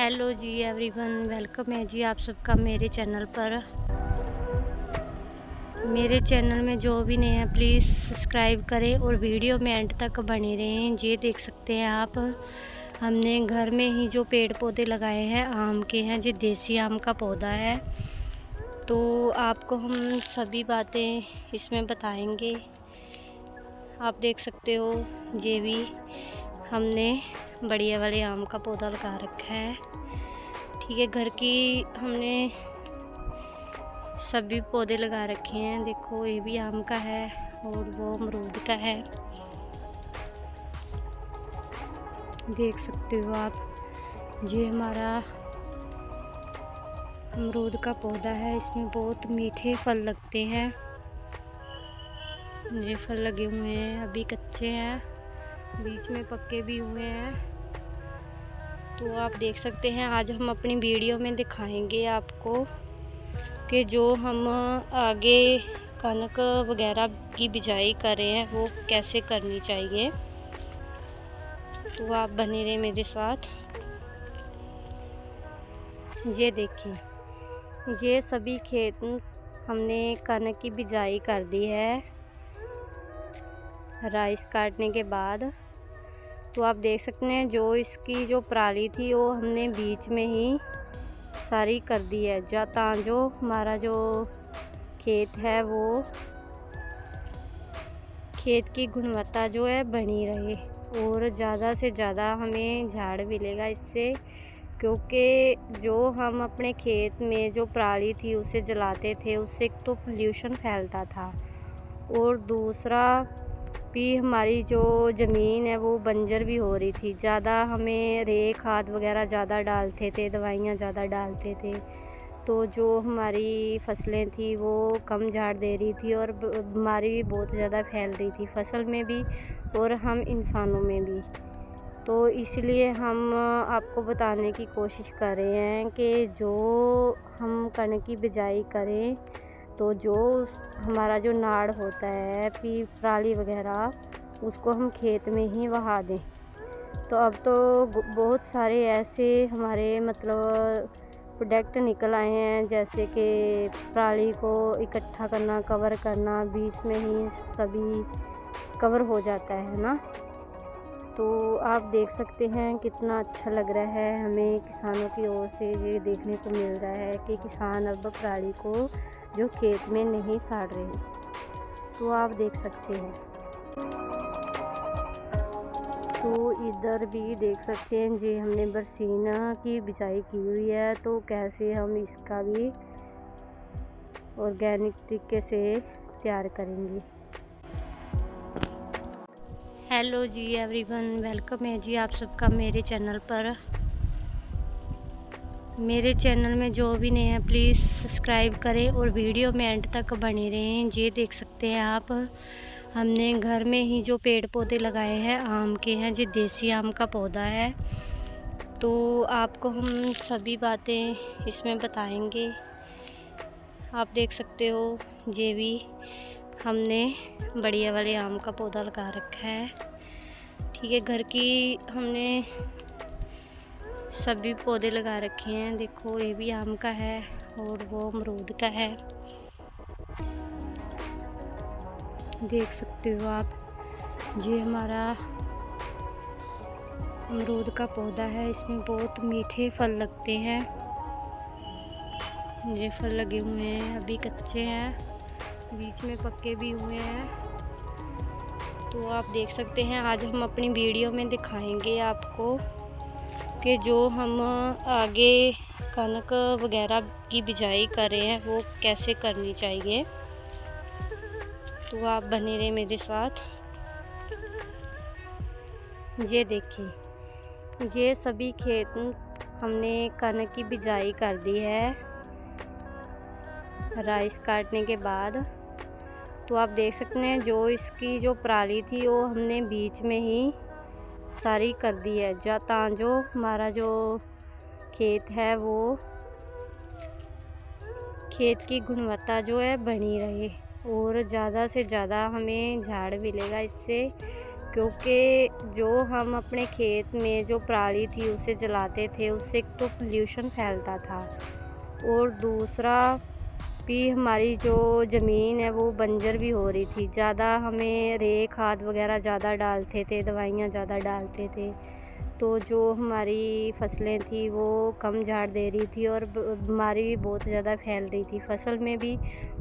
Hello जी everyone, welcome है जी आप सबका मेरे चैनल पर। मेरे चैनल में जो भी नए हैं प्लीज़ सब्सक्राइब करें और वीडियो में एंड तक बने रहें। ये देख सकते हैं आप, हमने घर में ही जो पेड़ पौधे लगाए हैं आम के हैं। ये देसी आम का पौधा है, तो आपको हम सभी बातें इसमें बताएंगे। आप देख सकते हो, ये भी हमने बढ़िया वाले आम का पौधा लगा रखा है। ठीक है, घर की हमने सभी पौधे लगा रखे हैं। देखो, ये भी आम का है और वो अमरूद का है। देख सकते हो आप, ये हमारा अमरूद का पौधा है। इसमें बहुत मीठे फल लगते हैं। ये फल लगे हुए हैं, अभी कच्चे हैं, बीच में पक्के भी हुए हैं। तो आप देख सकते हैं, आज हम अपनी वीडियो में दिखाएंगे आपको कि जो हम आगे कनक वगैरह की बिजाई कर रहे हैं वो कैसे करनी चाहिए। तो आप बने रहे मेरे साथ। ये देखिए, ये सभी खेत हमने कनक की बिजाई कर दी है राइस काटने के बाद। तो आप देख सकते हैं, जो इसकी जो पराली थी वो हमने बीच में ही सारी कर दी है, जो हमारा जो खेत है वो खेत की गुणवत्ता जो है बनी रहे और ज़्यादा से ज़्यादा हमें झाड़ मिलेगा इससे। क्योंकि जो हम अपने खेत में जो पराली थी उसे जलाते थे, उससे एक तो पोल्यूशन फैलता था और दूसरा भी हमारी जो ज़मीन है वो बंजर भी हो रही थी। ज़्यादा हमें खाद वगैरह ज़्यादा डालते थे, दवाइयाँ ज़्यादा डालते थे, तो जो हमारी फसलें थी वो कम झाड़ दे रही थी और बीमारी भी बहुत ज़्यादा फैल रही थी, फसल में भी और हम इंसानों में भी। तो इसलिए हम आपको बताने की कोशिश कर रहे हैं कि जो हम कनक की बिजाई करें तो जो हमारा जो नाड़ होता है पराली वगैरह, उसको हम खेत में ही बहा दें। तो अब तो बहुत सारे ऐसे हमारे प्रोडक्ट निकल आए हैं, जैसे कि पराली को इकट्ठा करना, कवर करना, बीच में ही सभी कवर हो जाता है ना। तो आप देख सकते हैं कितना अच्छा लग रहा है। हमें किसानों की ओर से ये देखने को मिल रहा है कि किसान अब पराली को जो खेत में नहीं साड़ रहे। तो आप देख सकते हैं, तो इधर भी देख सकते हैं, जी हमने बरसीना की बिजाई की हुई है। तो कैसे हम इसका भी ऑर्गेनिक तरीके से तैयार करेंगे। हेलो जी एवरीवन, वेलकम है जी आप सबका मेरे चैनल पर। मेरे चैनल में जो भी नए हैं प्लीज़ सब्सक्राइब करें और वीडियो में एंड तक बने रहें। ये देख सकते हैं आप, हमने घर में ही जो पेड़ पौधे लगाए हैं आम के हैं। ये देसी आम का पौधा है, तो आपको हम सभी बातें इसमें बताएंगे। आप देख सकते हो, ये भी हमने बढ़िया वाले आम का पौधा लगा रखा है। ठीक है, घर की हमने सभी पौधे लगा रखे हैं। देखो, ये भी आम का है और वो अमरूद का है। देख सकते हो आप, ये हमारा अमरूद का पौधा है। इसमें बहुत मीठे फल लगते हैं। ये फल लगे हुए हैं, अभी कच्चे हैं, बीच में पक्के भी हुए हैं। तो आप देख सकते हैं, आज हम अपनी वीडियो में दिखाएंगे आपको कि जो हम आगे कनक वगैरह की बिजाई कर रहे हैं वो कैसे करनी चाहिए। तो आप बने रहे मेरे साथ। ये देखिए, ये सभी खेत हमने कनक की बिजाई कर दी है राइस काटने के बाद। तो आप देख सकते हैं, जो इसकी जो पराली थी वो हमने बीच में ही सारी कर दी है, जो हमारा जो खेत है वो खेत की गुणवत्ता जो है बनी रहे और ज़्यादा से ज़्यादा हमें झाड़ मिलेगा इससे। क्योंकि जो हम अपने खेत में जो पराली थी उसे जलाते थे, उससे एक तो पोल्यूशन फैलता था और दूसरा भी हमारी जो ज़मीन है वो बंजर भी हो रही थी। ज़्यादा हमें खाद वगैरह ज़्यादा डालते थे, दवाइयाँ ज़्यादा डालते थे, तो जो हमारी फसलें थी वो कम झाड़ दे रही थी और बीमारी भी बहुत ज़्यादा फैल रही थी फसल में भी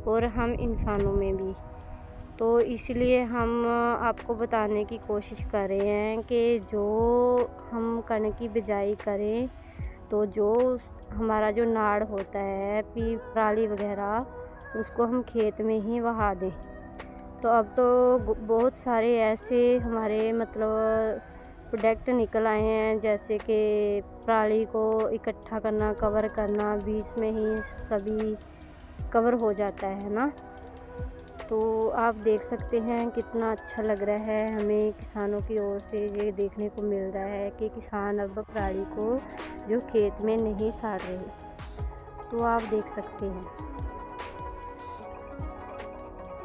और हम इंसानों में भी। तो इसलिए हम आपको बताने की कोशिश कर रहे हैं कि जो हम कणक की बिजाई करें तो जो हमारा जो नाड़ होता है पराली वगैरह उसको हम खेत में ही बहा दें। तो अब तो बहुत सारे ऐसे हमारे मतलब प्रोडक्ट निकल आए हैं, जैसे कि पराली को इकट्ठा करना, कवर करना, बीच में ही सभी कवर हो जाता है ना। तो आप देख सकते हैं कितना अच्छा लग रहा है हमें किसानों की ओर से ये देखने को मिल रहा है कि किसान अब पराली को जो खेत में नहीं साड़ रहे। तो आप देख सकते हैं,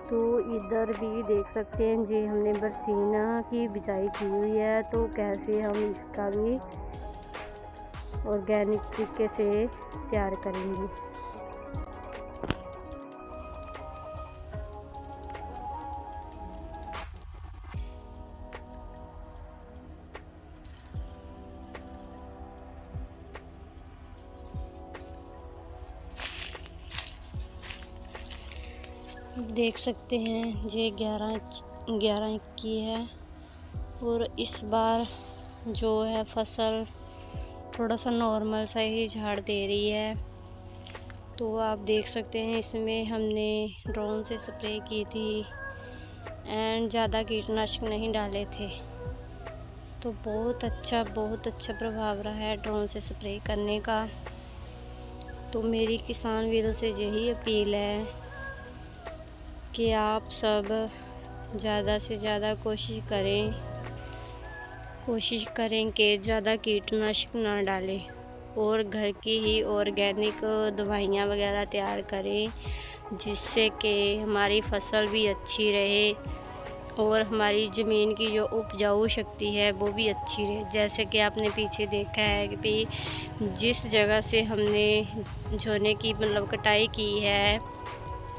तो इधर भी देख सकते हैं जी हमने बरसीना की बिजाई की हुई है, तो कैसे हम इसका भी ऑर्गेनिक तरीके से तैयार करेंगे। देख सकते हैं ये 11 की है और इस बार जो है फसल थोड़ा सा नॉर्मल सा ही झाड़ दे रही है। तो आप देख सकते हैं इसमें हमने ड्रोन से स्प्रे की थी एंड ज़्यादा कीटनाशक नहीं डाले थे, तो बहुत अच्छा प्रभाव रहा है ड्रोन से स्प्रे करने का। तो मेरी किसान वीरों से यही अपील है कि आप सब ज़्यादा से ज़्यादा कोशिश करें कि ज़्यादा कीटनाशक ना डालें और घर की ही ऑर्गेनिक दवाइयाँ वगैरह तैयार करें, जिससे कि हमारी फसल भी अच्छी रहे और हमारी ज़मीन की जो उपजाऊ शक्ति है वो भी अच्छी रहे। जैसे कि आपने पीछे देखा है कि भाई जिस जगह से हमने झोने की मतलब कटाई की है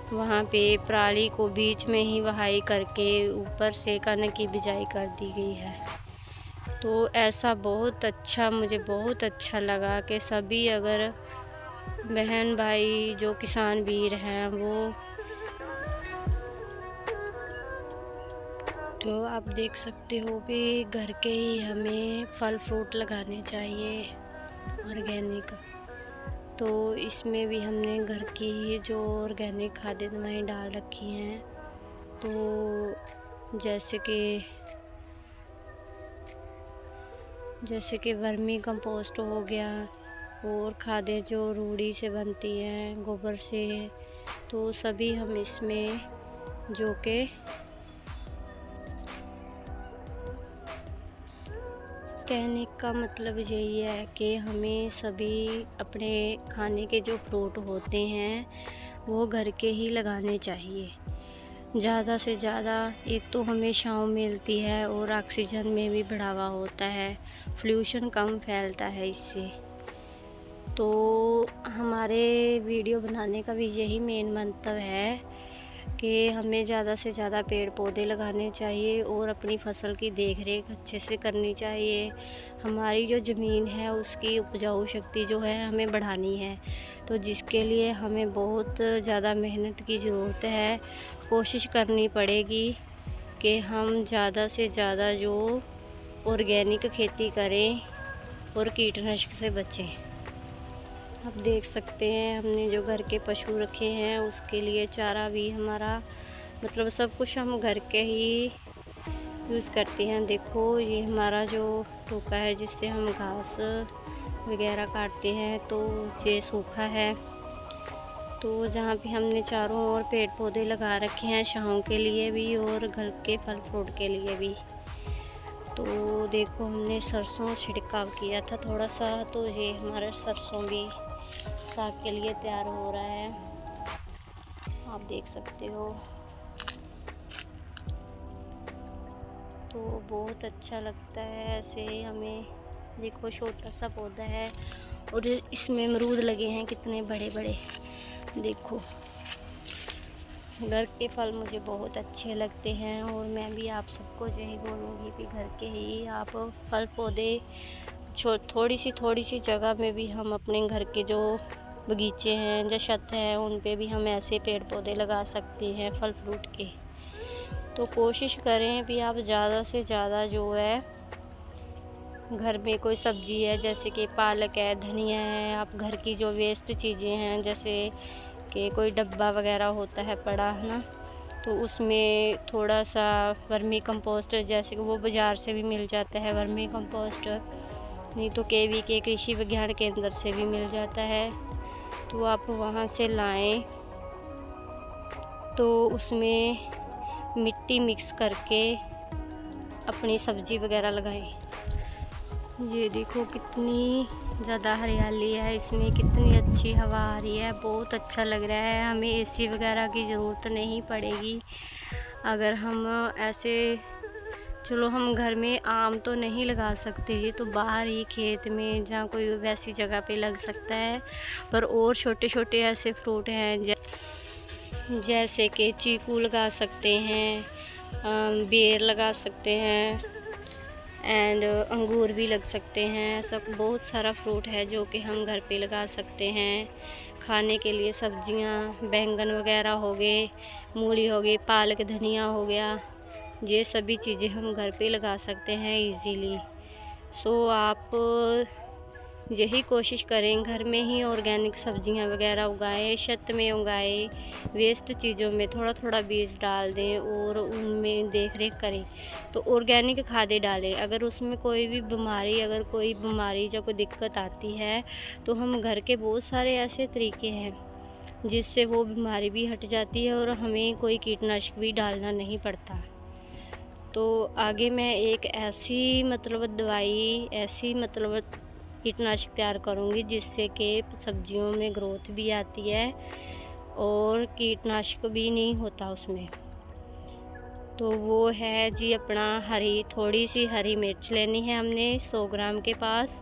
वहाँ पे पराली को बीच में ही वहाई करके ऊपर से कणक की बिजाई कर दी गई है। तो ऐसा मुझे बहुत अच्छा लगा कि सभी अगर बहन भाई जो किसान वीर हैं वो, तो आप देख सकते हो भी घर के ही हमें फल फ्रूट लगाने चाहिए ऑर्गेनिक। तो इसमें भी हमने घर की ही जो ऑर्गेनिक खाद्य दवाएं डाल रखी हैं, तो जैसे कि वर्मी कंपोस्ट हो गया और खादें जो रूढ़ी से बनती हैं गोबर से, तो सभी हम इसमें जो कि कहने का मतलब यही है कि हमें सभी अपने खाने के जो फ्रूट होते हैं वो घर के ही लगाने चाहिए। ज़्यादा से ज़्यादा एक तो हमें छाँव मिलती है और ऑक्सीजन में भी बढ़ावा होता है, पोल्यूशन कम फैलता है इससे। तो हमारे वीडियो बनाने का भी यही मेन मंतव्य है कि हमें ज़्यादा से ज़्यादा पेड़ पौधे लगाने चाहिए और अपनी फसल की देख रेख अच्छे से करनी चाहिए। हमारी जो ज़मीन है उसकी उपजाऊ शक्ति जो है हमें बढ़ानी है, तो जिसके लिए हमें बहुत ज़्यादा मेहनत की ज़रूरत है। कोशिश करनी पड़ेगी कि हम ज़्यादा से ज़्यादा जो ऑर्गेनिक खेती करें और कीटनाशक से बचें। आप देख सकते हैं हमने जो घर के पशु रखे हैं उसके लिए चारा भी हमारा मतलब सब कुछ हम घर के ही यूज़ करते हैं। देखो ये हमारा जो टोका है जिससे हम घास वगैरह काटते हैं, तो ये सूखा है। तो जहाँ पे हमने चारों ओर पेड़ पौधे लगा रखे हैं छाँव के लिए भी और घर के फल फ्रूट के लिए भी। तो देखो हमने सरसों छिड़काव किया था थोड़ा सा, तो ये हमारा सरसों भी साग के लिए तैयार हो रहा है, आप देख सकते हो। तो बहुत अच्छा लगता है ऐसे हमें। देखो छोटा सा पौधा है और इसमें अमरूद लगे हैं कितने बड़े बड़े। देखो घर के फल मुझे बहुत अच्छे लगते हैं और मैं भी आप सबको यही बोलूँगी कि घर के ही आप फल पौधे थोड़ी सी जगह में भी हम अपने घर के जो बगीचे हैं या छत है उन पे भी हम ऐसे पेड़ पौधे लगा सकते हैं फल फ्रूट के। तो कोशिश करें भी आप ज़्यादा से ज़्यादा जो है घर में कोई सब्ज़ी है जैसे कि पालक है, धनिया है, आप घर की जो वेस्ट चीज़ें हैं जैसे कि कोई डब्बा वगैरह होता है पड़ा है ना, तो उसमें थोड़ा सा वर्मी कंपोस्ट जैसे कि वो बाज़ार से भी मिल जाता है वर्मी कंपोस्ट, नहीं तो केवी के कृषि विज्ञान केंद्र से भी मिल जाता है, तो आप वहाँ से लाएं। तो उसमें मिट्टी मिक्स करके अपनी सब्ज़ी वगैरह लगाएं। ये देखो कितनी ज़्यादा हरियाली है इसमें, कितनी अच्छी हवा आ रही है, बहुत अच्छा लग रहा है। हमें एसी वगैरह की ज़रूरत नहीं पड़ेगी अगर हम ऐसे, चलो हम घर में आम तो नहीं लगा सकते, ये तो बाहर ही खेत में जहाँ कोई वैसी जगह पे लग सकता है, पर और छोटे छोटे ऐसे फ्रूट हैं जैसे कि चीकू लगा सकते हैं, बेर लगा सकते हैं एंड अंगूर भी लग सकते हैं। सब बहुत सारा फ्रूट है जो कि हम घर पे लगा सकते हैं। खाने के लिए सब्जियां, बैंगन वगैरह हो गए, मूली हो गई, पालक धनिया हो गया, ये सभी चीज़ें हम घर पे लगा सकते हैं इजीली। सो आप यही कोशिश करें घर में ही ऑर्गेनिक सब्जियां वगैरह उगाएं, छत में उगाएं, वेस्ट चीज़ों में थोड़ा थोड़ा बीज डाल दें और उनमें देख रेख करें। तो ऑर्गेनिक खादें डालें। अगर उसमें कोई भी बीमारी, अगर कोई बीमारी या कोई दिक्कत आती है तो हम घर के बहुत सारे ऐसे तरीके हैं जिससे वो बीमारी भी हट जाती है और हमें कोई कीटनाशक भी डालना नहीं पड़ता। तो आगे मैं एक ऐसी दवाई, ऐसी कीटनाशक तैयार करूँगी जिससे कि सब्जियों में ग्रोथ भी आती है और कीटनाशक भी नहीं होता उसमें। तो वो है जी अपना थोड़ी सी हरी मिर्च लेनी है हमने 100 ग्राम के पास,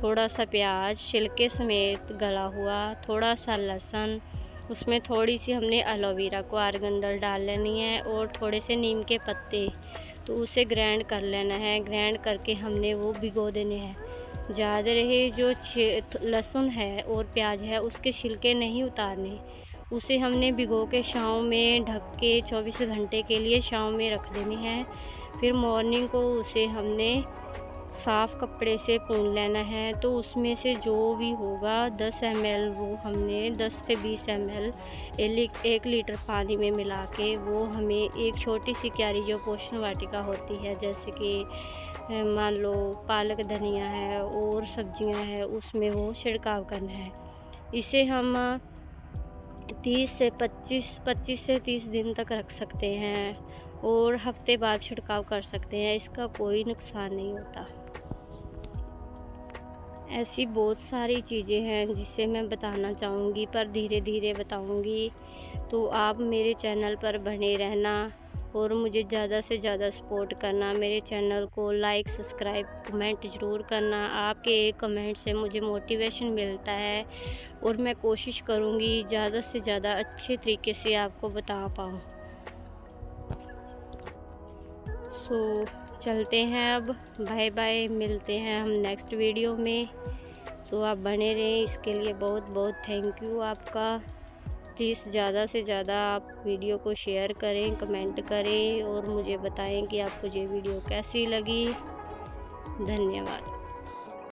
थोड़ा सा प्याज छिलके समेत गला हुआ, थोड़ा सा लहसुन, उसमें थोड़ी सी हमने एलोवेरा को आर्गेनिक डाल लेनी है और थोड़े से नीम के पत्ते, तो उसे ग्राइंड कर लेना है। ग्राइंड करके हमने वो भिगो देने हैं। ज़्यादा रहे जो लहसुन है और प्याज है उसके छिलके नहीं उतारने, उसे हमने भिगो के छाँव में ढक के 24 घंटे के लिए छाँव में रख देनी है। फिर मॉर्निंग को उसे हमने साफ़ कपड़े से पोंछ लेना है। तो उसमें से जो भी होगा 10 ml वो हमने 10 से 20 ml 1 लीटर पानी में मिला के वो हमें एक छोटी सी क्यारी जो पोषण वाटिका होती है जैसे कि मान लो पालक धनिया है और सब्जियां हैं उसमें वो छिड़काव करना है। इसे हम 25 से 30 दिन तक रख सकते हैं और हफ्ते बाद छिड़काव कर सकते हैं, इसका कोई नुकसान नहीं होता। ऐसी बहुत सारी चीज़ें हैं जिसे मैं बताना चाहूँगी पर धीरे धीरे बताऊँगी। तो आप मेरे चैनल पर बने रहना और मुझे ज़्यादा से ज़्यादा सपोर्ट करना। मेरे चैनल को लाइक, सब्सक्राइब, कमेंट ज़रूर करना। आपके एक कमेंट से मुझे मोटिवेशन मिलता है और मैं कोशिश करूँगी ज़्यादा से ज़्यादा अच्छे तरीके से आपको बता पाऊँ। सो चलते हैं अब, बाय बाय, मिलते हैं हम नेक्स्ट वीडियो में। सो आप बने रहें, इसके लिए बहुत बहुत थैंक यू आपका। प्लीज़ ज़्यादा से ज़्यादा आप वीडियो को शेयर करें, कमेंट करें और मुझे बताएं कि आपको ये वीडियो कैसी लगी। धन्यवाद।